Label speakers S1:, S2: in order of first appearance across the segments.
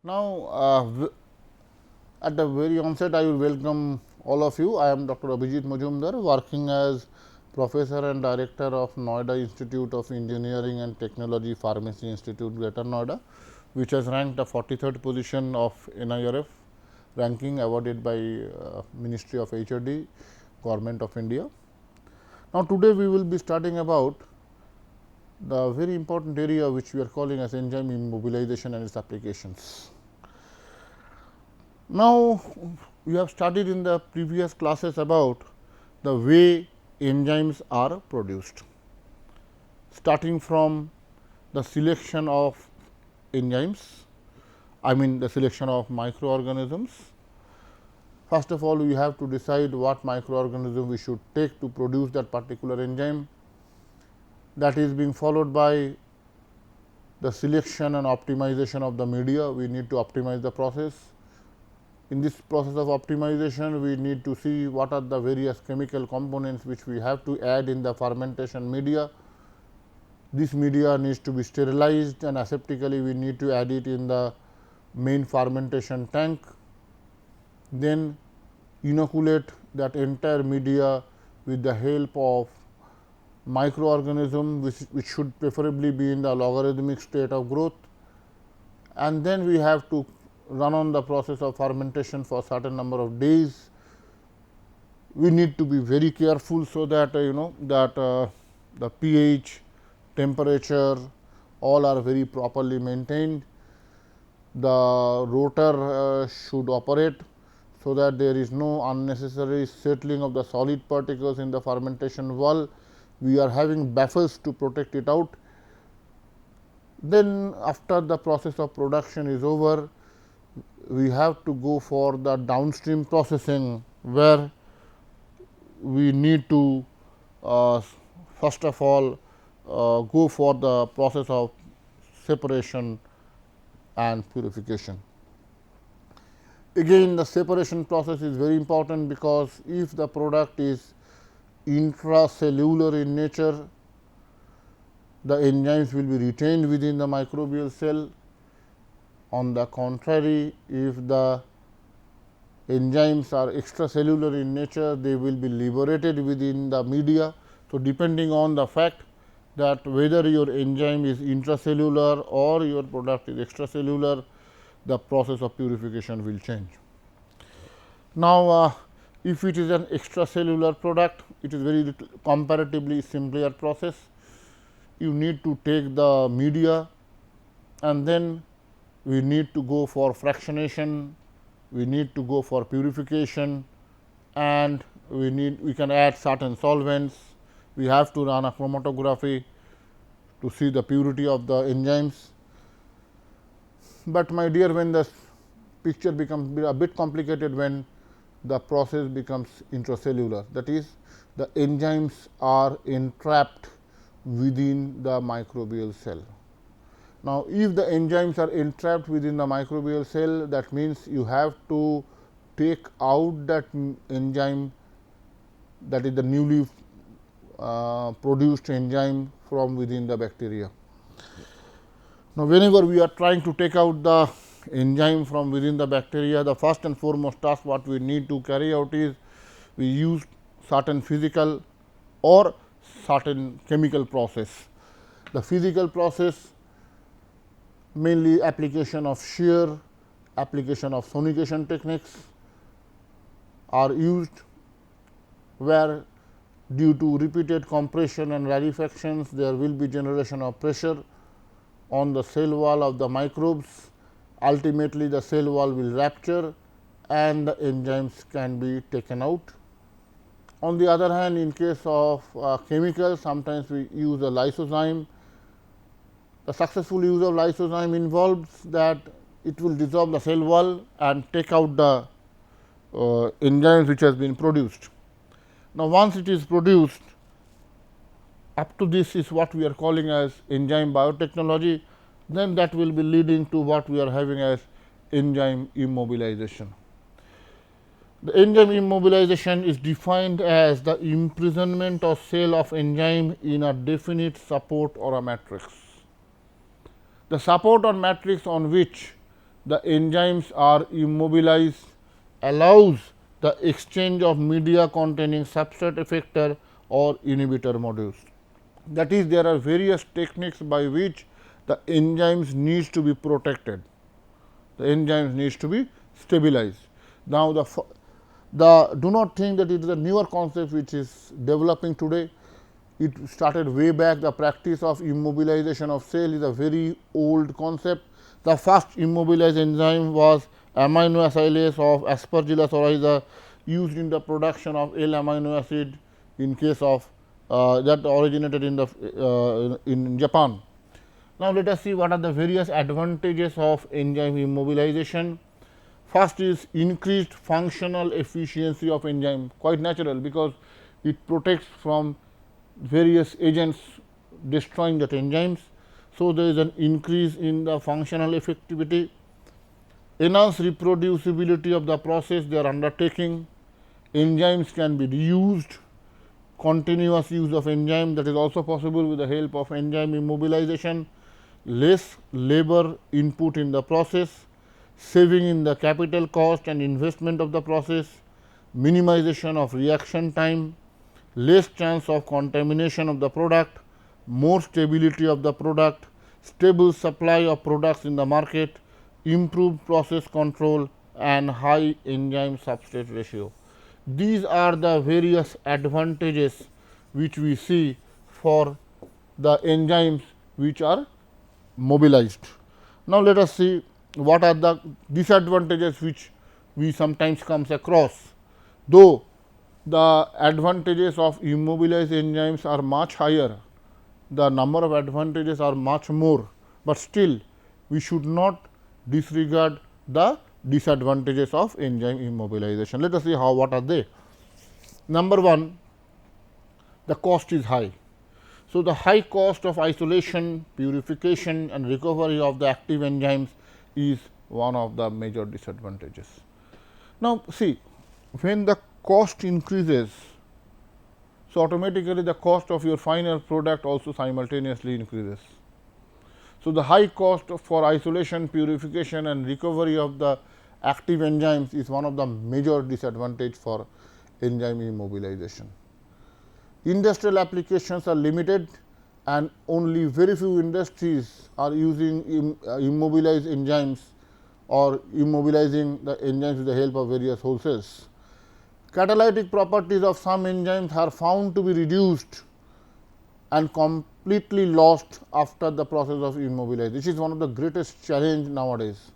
S1: Now, at the very onset, I will welcome all of you. I am Dr. Abhijit Majumdar, working as Professor and Director of Noida Institute of Engineering and Technology Pharmacy Institute, Greater Noida, which has ranked the 43rd position of NIRF ranking awarded by Ministry of HRD, Government of India. Now, today we will be starting about the very important area which we are calling as enzyme immobilization and its applications. Now, we have studied in the previous classes about the way enzymes are produced, starting from the selection of enzymes, I mean the selection of microorganisms. First of all, we have to decide what microorganism we should take to produce that particular enzyme. That is being followed by the selection and optimization of the media. We need to optimize the process. In this process of optimization, we need to see what are the various chemical components which we have to add in the fermentation media. This media needs to be sterilized, and aseptically we need to add it in the main fermentation tank. Then inoculate that entire media with the help of microorganism which should preferably be in the logarithmic state of growth, and then we have to run on the process of fermentation for certain number of days. We need to be very careful, so that the pH, temperature all are very properly maintained. The rotor should operate, so that there is no unnecessary settling of the solid particles in the fermentation wall. We are having baffles to protect it out. Then after the process of production is over, we have to go for the downstream processing, where we need to first of all go for the process of separation and purification. Again, the separation process is very important, because if the product is intracellular in nature, the enzymes will be retained within the microbial cell. On the contrary, if the enzymes are extracellular in nature, they will be liberated within the media. So, depending on the fact that whether your enzyme is intracellular or your product is extracellular, the process of purification will change. Now, if it is an extracellular product, it is very comparatively simpler process. You need to take the media, and then we need to go for fractionation, we need to go for purification, and we can add certain solvents. We have to run a chromatography to see the purity of the enzymes. But my dear, when the picture becomes a bit complicated, when the process becomes intracellular, that is, the enzymes are entrapped within the microbial cell. Now, if the enzymes are entrapped within the microbial cell, that means you have to take out that enzyme, that is the newly produced enzyme, from within the bacteria. Now, whenever we are trying to take out the enzyme from within the bacteria, the first and foremost task what we need to carry out is we use certain physical or certain chemical process. The physical process, mainly application of shear, application of sonication techniques are used, where due to repeated compression and rarefactions, there will be generation of pressure on the cell wall of the microbes. Ultimately, the cell wall will rupture and the enzymes can be taken out. On the other hand, in case of chemicals, sometimes we use a lysozyme. The successful use of lysozyme involves that it will dissolve the cell wall and take out the enzymes which has been produced. Now, once it is produced, up to this is what we are calling as enzyme biotechnology, then that will be leading to what we are having as enzyme immobilization. The enzyme immobilization is defined as the imprisonment of cell of enzyme in a definite support or a matrix. The support or matrix on which the enzymes are immobilized, allows the exchange of media containing substrate effector or inhibitor modules. That is, there are various techniques by which the enzymes needs to be protected, the enzymes needs to be stabilized. Now, do not think that it is a newer concept which is developing today. It started way back. The practice of immobilization of cell is a very old concept. The first immobilized enzyme was amino acylase of Aspergillus oryza, used in the production of L amino acid in case of that originated in Japan. Now, let us see what are the various advantages of enzyme immobilization. First is increased functional efficiency of enzyme, quite natural, because it protects from various agents destroying that enzymes. So, there is an increase in the functional effectivity, enhance reproducibility of the process they are undertaking, enzymes can be reused, continuous use of enzyme, that is also possible with the help of enzyme immobilization, less labor input in the process, saving in the capital cost and investment of the process, minimization of reaction time, less chance of contamination of the product, more stability of the product, stable supply of products in the market, improved process control and high enzyme substrate ratio. These are the various advantages which we see for the enzymes which are mobilized. Now, let us see what are the disadvantages which we sometimes comes across. Though the advantages of immobilized enzymes are much higher, the number of advantages are much more, but still we should not disregard the disadvantages of enzyme immobilization. Let us see what are they. Number 1, the cost is high. So, the high cost of isolation, purification and recovery of the active enzymes is one of the major disadvantages. Now, see, when the cost increases, so automatically the cost of your final product also simultaneously increases. So, the high cost for isolation, purification and recovery of the active enzymes is one of the major disadvantage for enzyme immobilization. Industrial applications are limited and only very few industries are using immobilized enzymes or immobilizing the enzymes with the help of various wholesales. Catalytic properties of some enzymes are found to be reduced and completely lost after the process of immobilization. This is one of the greatest challenge nowadays.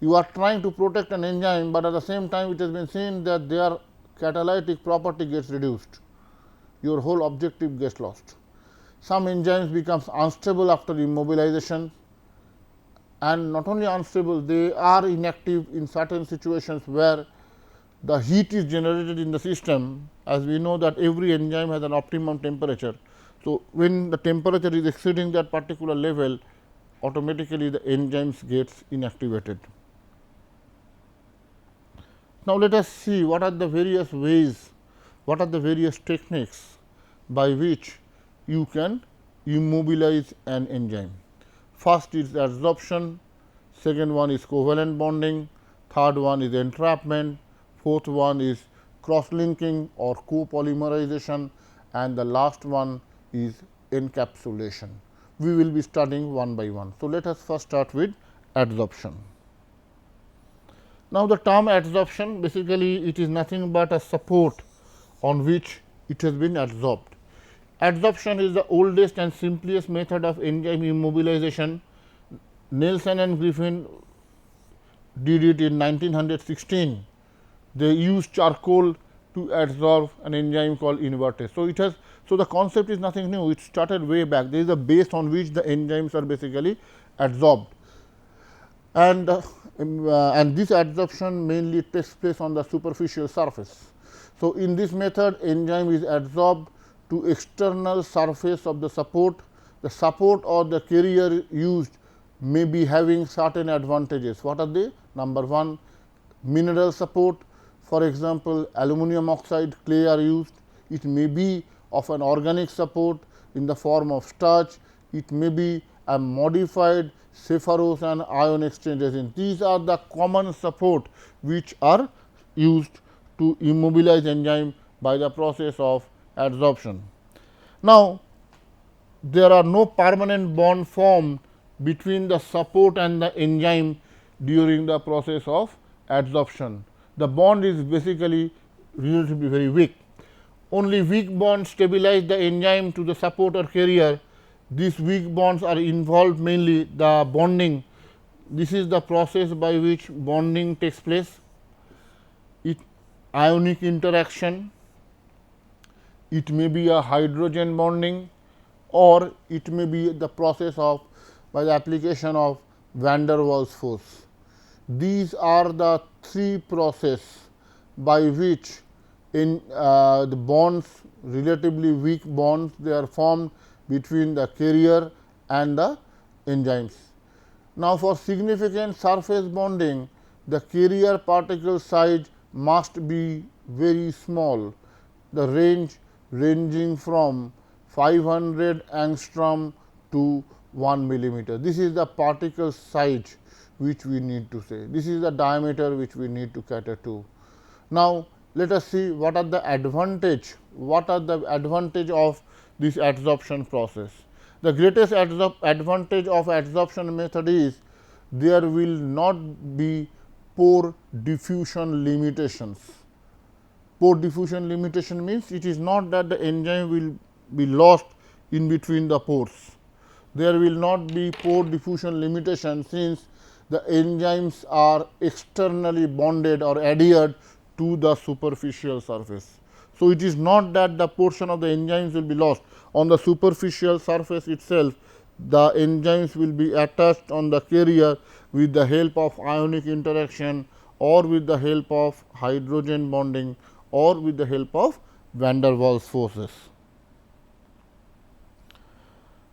S1: You are trying to protect an enzyme, but at the same time it has been seen that their catalytic property gets reduced. Your whole objective gets lost. Some enzymes becomes unstable after immobilization, and not only unstable, they are inactive in certain situations where the heat is generated in the system. As we know that every enzyme has an optimum temperature. So, when the temperature is exceeding that particular level, automatically the enzymes gets inactivated. Now, let us see what are the various ways, what are the various techniques by which you can immobilize an enzyme. First is adsorption, second one is covalent bonding, third one is entrapment, fourth one is cross linking or copolymerization, and the last one is encapsulation. We will be studying one by one. So, let us first start with adsorption. Now, the term adsorption, basically it is nothing but a support on which it has been adsorbed. Adsorption is the oldest and simplest method of enzyme immobilization. Nelson and Griffin did it in 1916. They used charcoal to adsorb an enzyme called invertase. So, so the concept is nothing new, it started way back. There is a base on which the enzymes are basically adsorbed, and this adsorption mainly takes place on the superficial surface. So, in this method enzyme is adsorbed to external surface of the support or the carrier used may be having certain advantages. What are they? Number 1, mineral support, for example, aluminum oxide, clay are used. It may be of an organic support in the form of starch, it may be a modified Cephalose and ion exchange agent. These are the common support which are used to immobilize enzyme by the process of adsorption. Now, there are no permanent bond formed between the support and the enzyme during the process of adsorption. The bond is basically relatively very weak. Only weak bonds stabilize the enzyme to the support or carrier. These weak bonds are involved mainly the bonding. This is the process by which bonding takes place. It ionic interaction, it may be a hydrogen bonding, or it may be the process of by the application of van der Waals force. These are the three processes by which in the bonds, relatively weak bonds, they are formed between the carrier and the enzymes. Now, for significant surface bonding, the carrier particle size must be very small, the range ranging from 500 angstrom to 1 millimeter. This is the particle size which we need to say. This is the diameter which we need to cater to. Now, let us see what are the advantage of this adsorption process. The greatest advantage of adsorption method is there will not be pore diffusion limitations. Pore diffusion limitation means it is not that the enzyme will be lost in between the pores. There will not be pore diffusion limitation since the enzymes are externally bonded or adhered to the superficial surface. So, it is not that the portion of the enzymes will be lost on the superficial surface itself. The enzymes will be attached on the carrier with the help of ionic interaction or with the help of hydrogen bonding or with the help of van der Waals forces.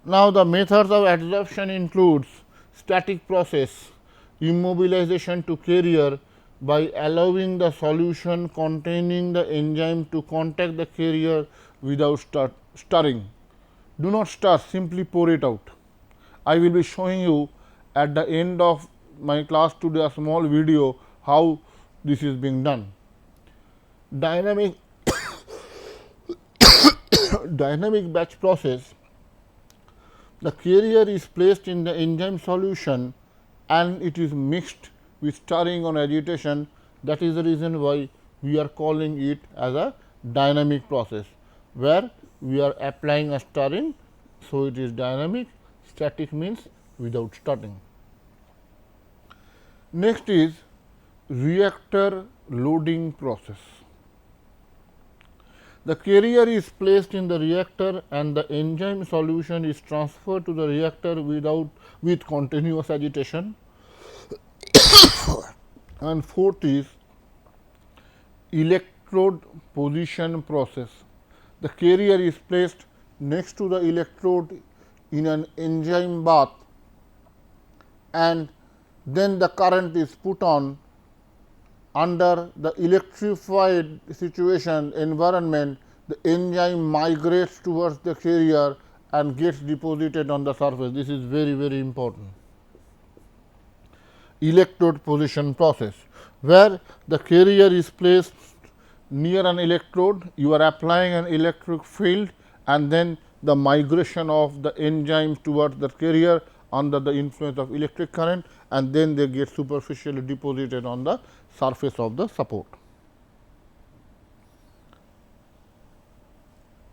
S1: Now, the methods of adsorption includes static process, immobilization to carrier by allowing the solution containing the enzyme to contact the carrier without stirring. Do not stir, simply pour it out. I will be showing you at the end of my class today a small video how this is being done. Dynamic dynamic batch process, the carrier is placed in the enzyme solution and it is mixed with stirring or agitation. That is the reason why we are calling it as a dynamic process, where we are applying a stirring. So, it is dynamic, static means without stirring. Next is reactor loading process. The carrier is placed in the reactor and the enzyme solution is transferred to the reactor with continuous agitation. And fourth is electrode position process. The carrier is placed next to the electrode in an enzyme bath and then the current is put on. Under the electrified situation environment, the enzyme migrates towards the carrier and gets deposited on the surface. This is very, very important. Electrode position process, where the carrier is placed near an electrode, you are applying an electric field and then the migration of the enzymes towards the carrier under the influence of electric current and then they get superficially deposited on the surface of the support.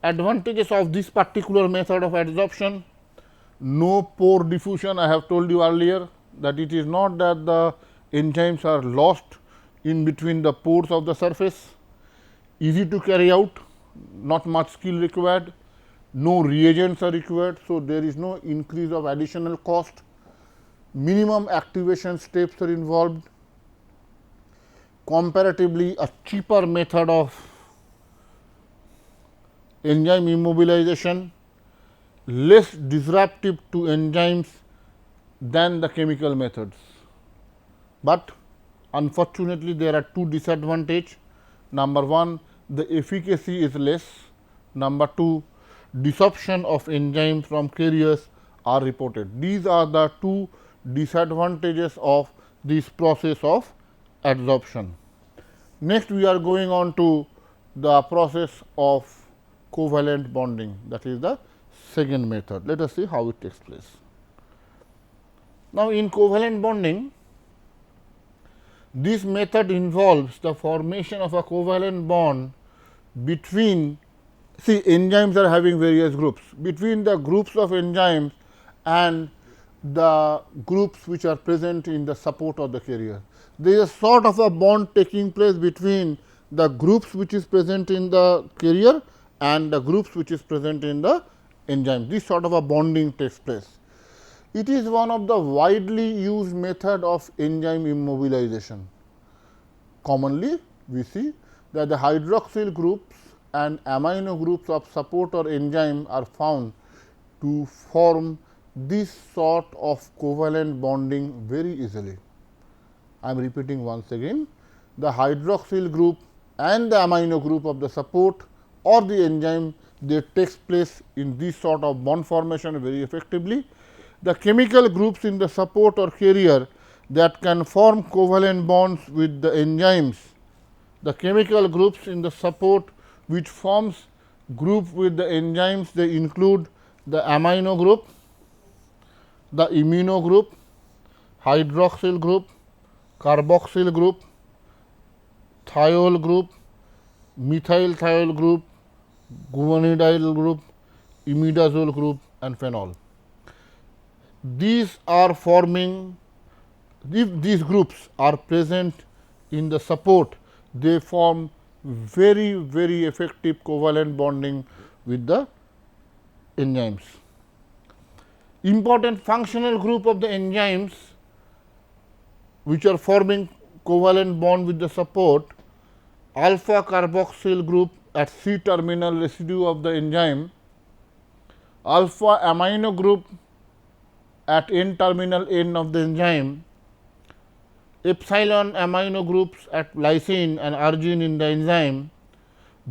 S1: Advantages of this particular method of adsorption: no pore diffusion. I have told you earlier that it is not that the enzymes are lost in between the pores of the surface, easy to carry out, not much skill required, no reagents are required. So, there is no increase of additional cost, minimum activation steps are involved, comparatively a cheaper method of enzyme immobilization, less disruptive to enzymes than the chemical methods. But unfortunately, there are two disadvantages. Number one, the efficacy is less. Number two, desorption of enzyme from carriers are reported. These are the two disadvantages of this process of adsorption. Next, we are going on to the process of covalent bonding, that is the second method. Let us see how it takes place. Now, in covalent bonding, this method involves the formation of a covalent bond between, see, enzymes are having various groups, between the groups of enzymes and the groups which are present in the support of the carrier. There is a sort of a bond taking place between the groups which is present in the carrier and the groups which is present in the enzyme. This sort of a bonding takes place. It is one of the widely used method of enzyme immobilization. Commonly, we see that the hydroxyl groups and amino groups of support or enzyme are found to form this sort of covalent bonding very easily. I am repeating once again, the hydroxyl group and the amino group of the support or the enzyme, they takes place in this sort of bond formation very effectively. The chemical groups in the support or carrier that can form covalent bonds with the enzymes, the chemical groups in the support which forms group with the enzymes, they include the amino group, the imino group, hydroxyl group, carboxyl group, thiol group, methyl thiol group, guanylyl group, imidazole group and phenol. These are forming, if these groups are present in the support, they form very, very effective covalent bonding with the enzymes. Important functional group of the enzymes which are forming covalent bond with the support, alpha carboxyl group at C terminal residue of the enzyme, alpha amino group at N terminal end of the enzyme, epsilon amino groups at lysine and arginine in the enzyme,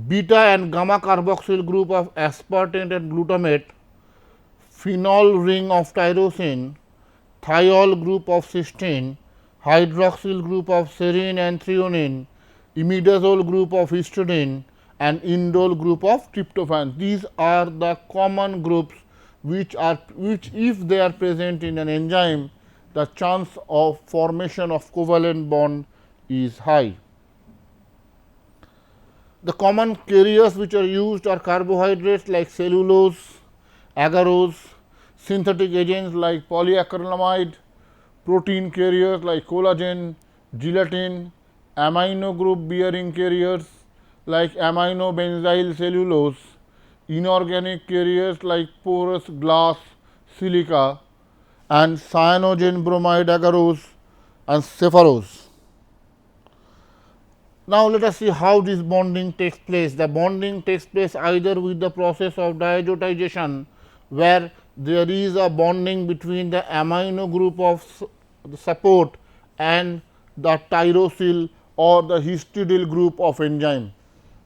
S1: beta and gamma carboxyl group of aspartate and glutamate, phenol ring of tyrosine, thiol group of cysteine, hydroxyl group of serine and threonine, imidazole group of histidine and indole group of tryptophan. These are the common groups which if they are present in an enzyme, the chance of formation of covalent bond is high. The common carriers which are used are carbohydrates like cellulose, agarose, synthetic agents like polyacrylamide, protein carriers like collagen, gelatin, amino group bearing carriers like aminobenzyl cellulose, inorganic carriers like porous glass, silica and cyanogen bromide agarose and saccharose. Now, let us see how this bonding takes place. The bonding takes place either with the process of diazotization, where there is a bonding between the amino group of the support and the tyrosyl or the histidyl group of enzyme.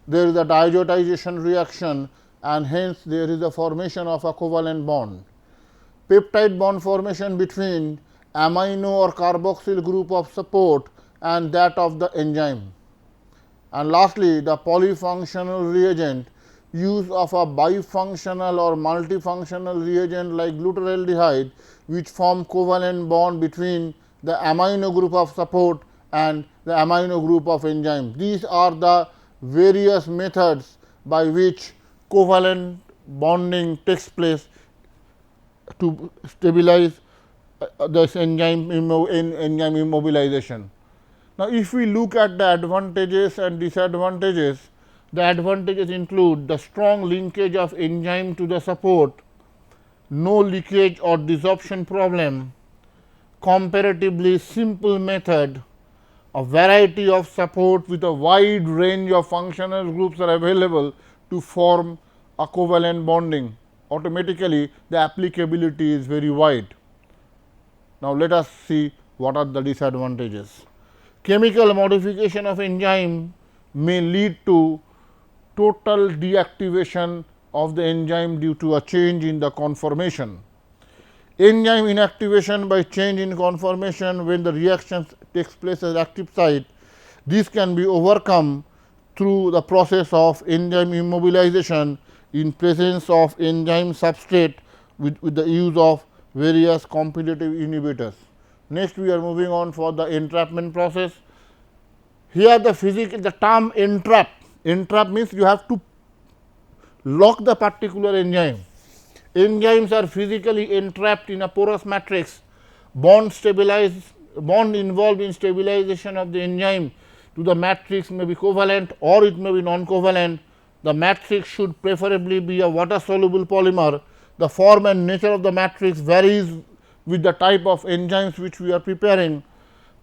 S1: There is a diazotization reaction and hence there is a formation of a covalent bond. Peptide bond formation between amino or carboxyl group of support and that of the enzyme. And lastly, the polyfunctional reagent, use of a bifunctional or multifunctional reagent like glutaraldehyde, which form covalent bond between the amino group of support and the amino group of enzyme. These are the various methods by which covalent bonding takes place to stabilize this enzyme immobilization. Now, if we look at the advantages and disadvantages, the advantages include the strong linkage of enzyme to the support, no leakage or desorption problem, comparatively simple method, a variety of support with a wide range of functional groups are available to form a covalent bonding. Automatically, the applicability is very wide. Now, let us see what are the disadvantages. Chemical modification of enzyme may lead to total deactivation of the enzyme due to a change in the conformation. Enzyme inactivation by change in conformation when the reaction takes place at active site. This can be overcome through the process of enzyme immobilization in presence of enzyme substrate with the use of various competitive inhibitors. Next, we are moving on for the entrapment process. Here the term entrap means you have to lock the particular enzyme. Enzymes are physically entrapped in a porous matrix. Bond involved in stabilization of the enzyme to the matrix may be covalent or it may be non-covalent. The matrix should preferably be a water soluble polymer. The form and nature of the matrix varies with the type of enzymes which we are preparing.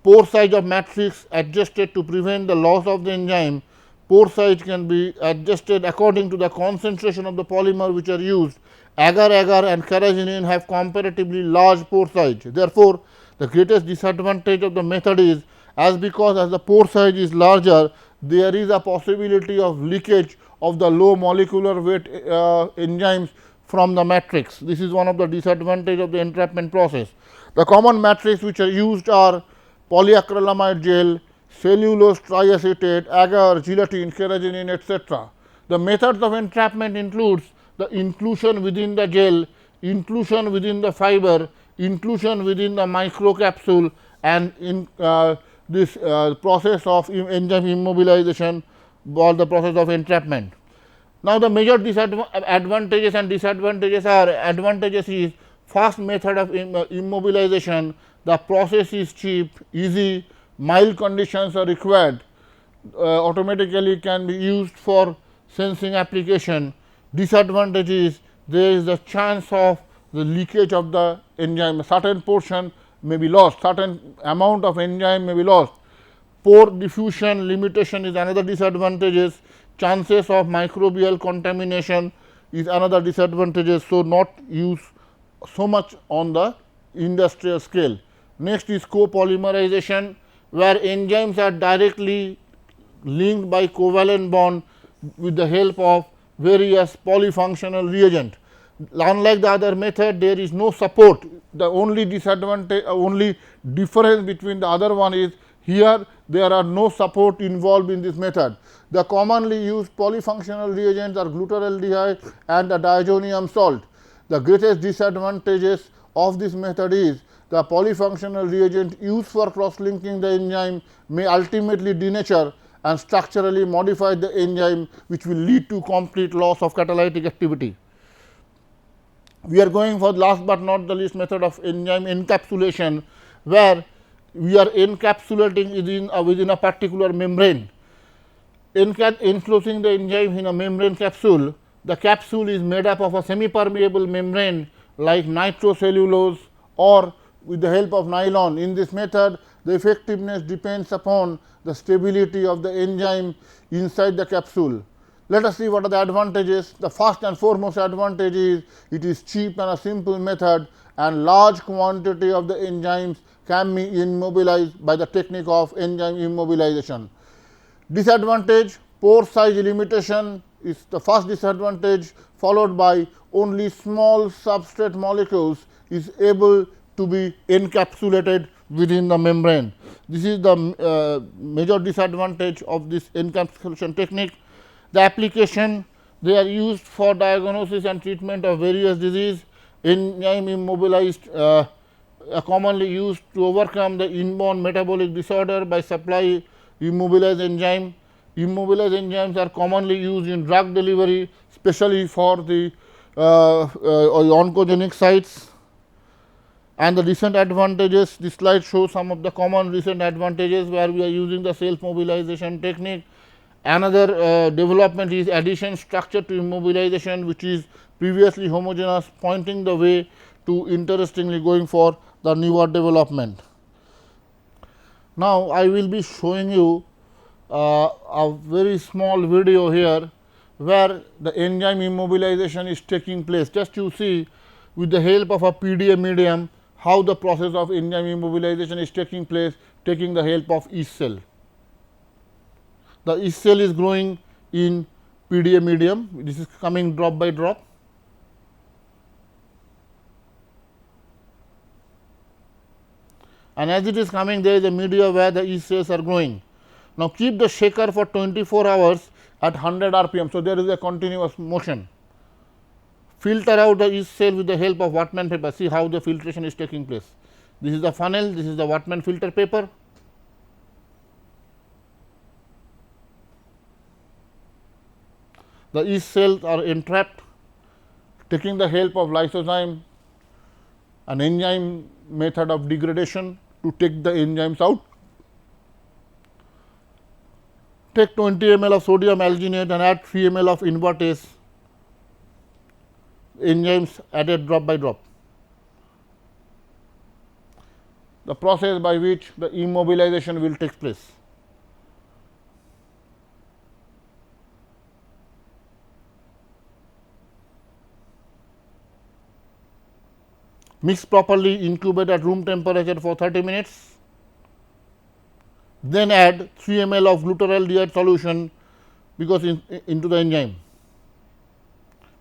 S1: Pore size of matrix adjusted to prevent the loss of the enzyme. Pore size can be adjusted according to the concentration of the polymer which are used. Agar-agar and carrageenan have comparatively large pore size. Therefore, the greatest disadvantage of the method is as the pore size is larger, there is a possibility of leakage of the low molecular weight enzymes from the matrix. This is one of the disadvantages of the entrapment process. The common matrix which are used are polyacrylamide gel, cellulose triacetate, agar, gelatin, carrageenan, etc. The methods of entrapment includes the inclusion within the gel, inclusion within the fiber, inclusion within the microcapsule, and in this process of enzyme immobilization or the process of entrapment. Now, the major advantages and disadvantages are: advantages is fast method of immobilization, the process is cheap, easy, mild conditions are required, automatically can be used for sensing application. Disadvantage is there is the chance of the leakage of the enzyme, a certain portion may be lost, certain amount of enzyme may be lost. Pore diffusion limitation is another disadvantages, chances of microbial contamination is another disadvantages. So, not use so much on the industrial scale. Next is copolymerization, where enzymes are directly linked by covalent bond with the help of various polyfunctional reagent. Unlike the other method, there is no support. The only disadvantage, only difference between the other one is here there are no support involved in this method. The commonly used polyfunctional reagents are glutaraldehyde and the diazonium salt. The greatest disadvantages of this method is the polyfunctional reagent used for cross-linking the enzyme may ultimately denature and structurally modify the enzyme, which will lead to complete loss of catalytic activity. We are going for last but not the least method of enzyme encapsulation, where we are encapsulating within a particular membrane. Enclosing the enzyme in a membrane capsule, the capsule is made up of a semi-permeable membrane like nitrocellulose or with the help of nylon. In this method, the effectiveness depends upon the stability of the enzyme inside the capsule. Let us see what are the advantages. The first and foremost advantage is it is cheap and a simple method, and large quantity of the enzymes can be immobilized by the technique of enzyme immobilization. Disadvantage: pore size limitation is the first disadvantage, followed by only small substrate molecules is able to be encapsulated within the membrane. This is the major disadvantage of this encapsulation technique. The application: they are used for diagnosis and treatment of various disease. Enzyme immobilized are commonly used to overcome the inborn metabolic disorder by supply immobilized enzyme. Immobilized enzymes are commonly used in drug delivery, especially for the oncogenic sites. And the recent advantages, this slide shows some of the common recent advantages where we are using the self mobilization technique. Another development is addition structure to immobilization, which is previously homogeneous, pointing the way to interestingly going for the newer development. Now, I will be showing you a very small video here where the enzyme immobilization is taking place. Just to see with the help of a PDA medium how the process of enzyme immobilization is taking place, taking the help of yeast cell. The yeast cell is growing in PDA medium. This is coming drop by drop. and as it is coming, there is a media where the yeast cells are growing. Now, keep the shaker for 24 hours at 100 rpm. So, there is a continuous motion. Filter out the yeast cell with the help of Whatman paper. See how the filtration is taking place. This is the funnel, this is the Whatman filter paper. The yeast cells are entrapped, taking the help of lysozyme, an enzyme method of degradation to take the enzymes out. Take 20 ml of sodium alginate and add 3 ml of invertase, enzymes added drop by drop. The process by which the immobilization will take place. Mix properly, incubate at room temperature for 30 minutes. Then add 3 ml of glutaraldehyde solution because into the enzyme.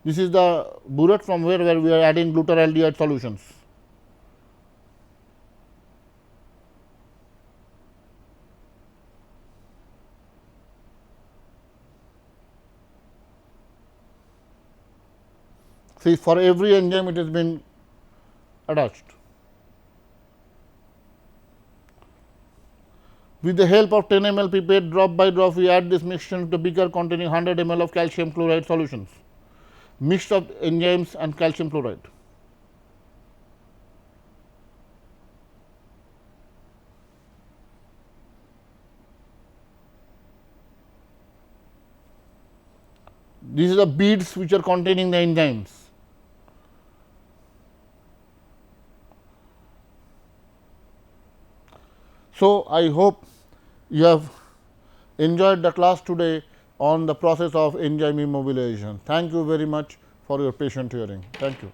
S1: This is the burette from where we are adding glutaraldehyde solutions. See, for every enzyme it has been attached. With the help of 10 ml pipette, drop by drop, we add this mixture to the beaker containing 100 ml of calcium chloride solutions, mixed of enzymes and calcium chloride. These are the beads which are containing the enzymes. So, I hope you have enjoyed the class today on the process of enzyme immobilization. Thank you very much for your patient hearing. Thank you.